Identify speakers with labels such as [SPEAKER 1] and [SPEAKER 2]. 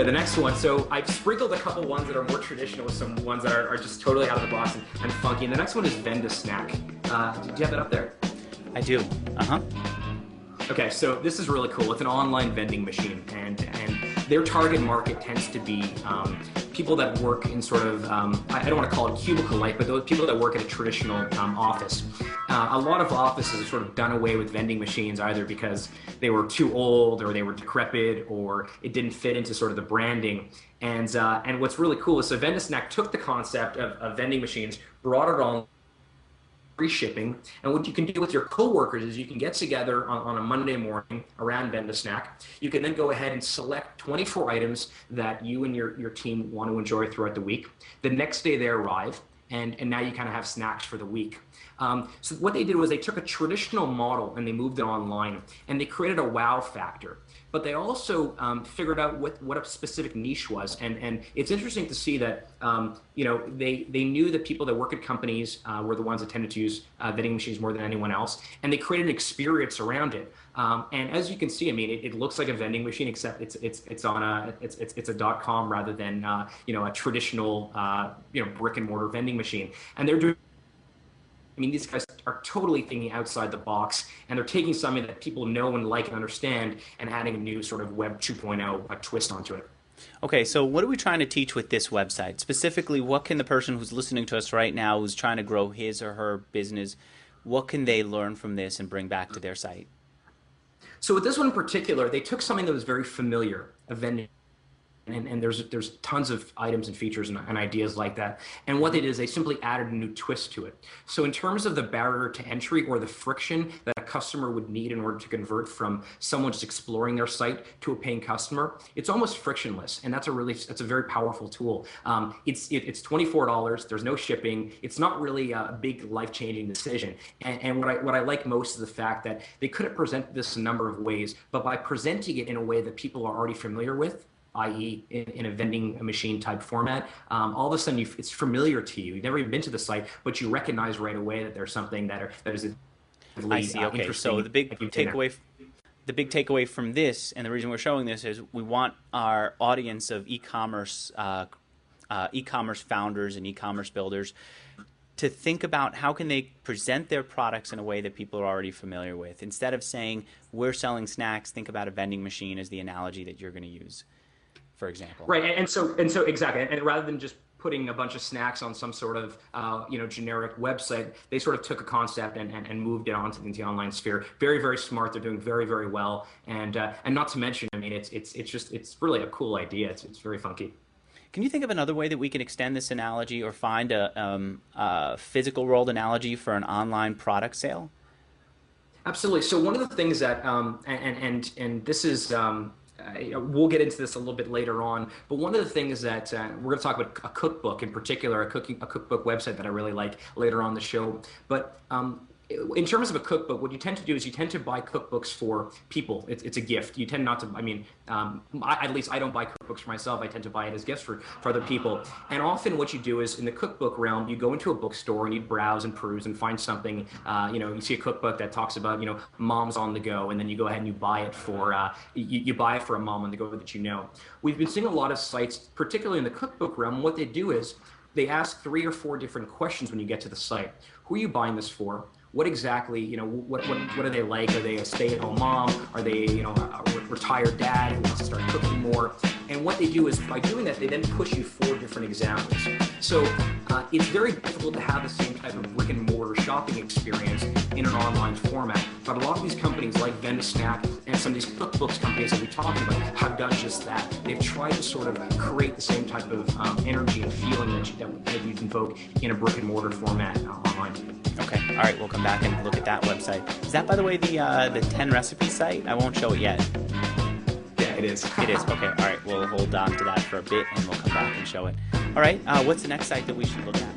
[SPEAKER 1] Okay, the next one. So I've sprinkled a couple ones that are more traditional with some ones that are just totally out of the box and funky. And the next one is VendaSnack. Do you have that up there?
[SPEAKER 2] I do. Uh-huh.
[SPEAKER 1] Okay, so this is really cool. It's an online vending machine, and their target market tends to be people that work in sort of, I don't want to call it cubicle life, but those people that work at a traditional office. A lot of offices have sort of done away with vending machines either because they were too old or they were decrepit or it didn't fit into sort of the branding. And what's really cool is so VendaSnack took the concept of vending machines, brought it on free shipping, and what you can do with your coworkers is you can get together on a Monday morning around VendaSnack. You can then go ahead and select 24 items that you and your team want to enjoy throughout the week. The next day they arrive, and now you kind of have snacks for the week. So what they did was they took a traditional model and they moved it online, and they created a wow factor. But they also figured out what a specific niche was, and it's interesting to see that they knew that people that work at companies were the ones that tended to use vending machines more than anyone else, and they created an experience around it. And as you can see, I mean, it looks like a vending machine, except it's on a .com rather than a traditional brick and mortar vending machine, and they're doing. I mean, these guys are totally thinking outside the box, and they're taking something that people know and like and understand and adding a new sort of Web 2.0 twist onto it.
[SPEAKER 2] Okay, so what are we trying to teach with this website? Specifically, what can the person who's listening to us right now who's trying to grow his or her business, what can they learn from this and bring back to their site?
[SPEAKER 1] So with this one in particular, they took something that was very familiar, a vending. And there's tons of items and features and ideas like that. And what they did is they simply added a new twist to it. So in terms of the barrier to entry or the friction that a customer would need in order to convert from someone just exploring their site to a paying customer, it's almost frictionless. And that's a very powerful tool. It's $24. There's no shipping. It's not really a big life-changing decision. And what I like most is the fact that they could have presented this a number of ways, but by presenting it in a way that people are already familiar with, i.e. in a vending machine type format, all of a sudden it's familiar to you. You've never even been to the site, but you recognize right away that there's something that is
[SPEAKER 2] I see. Okay, so the big takeaway from this, and the reason we're showing this, is we want our audience of e-commerce founders and e-commerce builders to think about how can they present their products in a way that people are already familiar with. Instead of saying we're selling snacks, think about a vending machine as the analogy that you're going to use, for example.
[SPEAKER 1] Right, and so exactly, and rather than just putting a bunch of snacks on some sort of generic website, they sort of took a concept and moved it onto the online sphere. Very, very smart. They're doing very, very well, and not to mention, I mean, it's really a cool idea. It's very funky.
[SPEAKER 2] Can you think of another way that we can extend this analogy or find a physical world analogy for an online product sale?
[SPEAKER 1] Absolutely. So one of the things that and this is. We'll get into this a little bit later on, but one of the things that we're going to talk about a cookbook in particular, a cookbook website that I really like later on in the show. But in terms of a cookbook, what you tend to do is you tend to buy cookbooks for people. It's a gift. You tend not to, I mean, at least I don't buy cookbooks for myself. I tend to buy it as gifts for other people. And often what you do is in the cookbook realm, you go into a bookstore and you browse and peruse and find something, you see a cookbook that talks about, moms on the go, and then you go ahead and you buy it for, you buy it for a mom on the go that you know. We've been seeing a lot of sites, particularly in the cookbook realm, what they do is they ask 3 or 4 different questions when you get to the site. Who are you buying this for? What exactly, what are they like? Are they a stay-at-home mom? Are they, a retired dad who wants to start cooking more? And what they do is, by doing that, they then push you 4 different examples. So it's very difficult to have the same type of brick and mortar shopping experience in an online format. But a lot of these companies like VendaSnack and some of these cookbooks companies that we're talking about have done just that. They've tried to sort of create the same type of energy and feeling that you'd invoke in a brick and mortar format online.
[SPEAKER 2] Okay, all right, we'll come back and look at that website. Is that, by the way, the 10 recipe site? I won't show it yet.
[SPEAKER 1] Yeah, it is.
[SPEAKER 2] It is, okay, all right, we'll hold on to that for a bit and we'll come back and show it. All right, what's the next site that we should look at?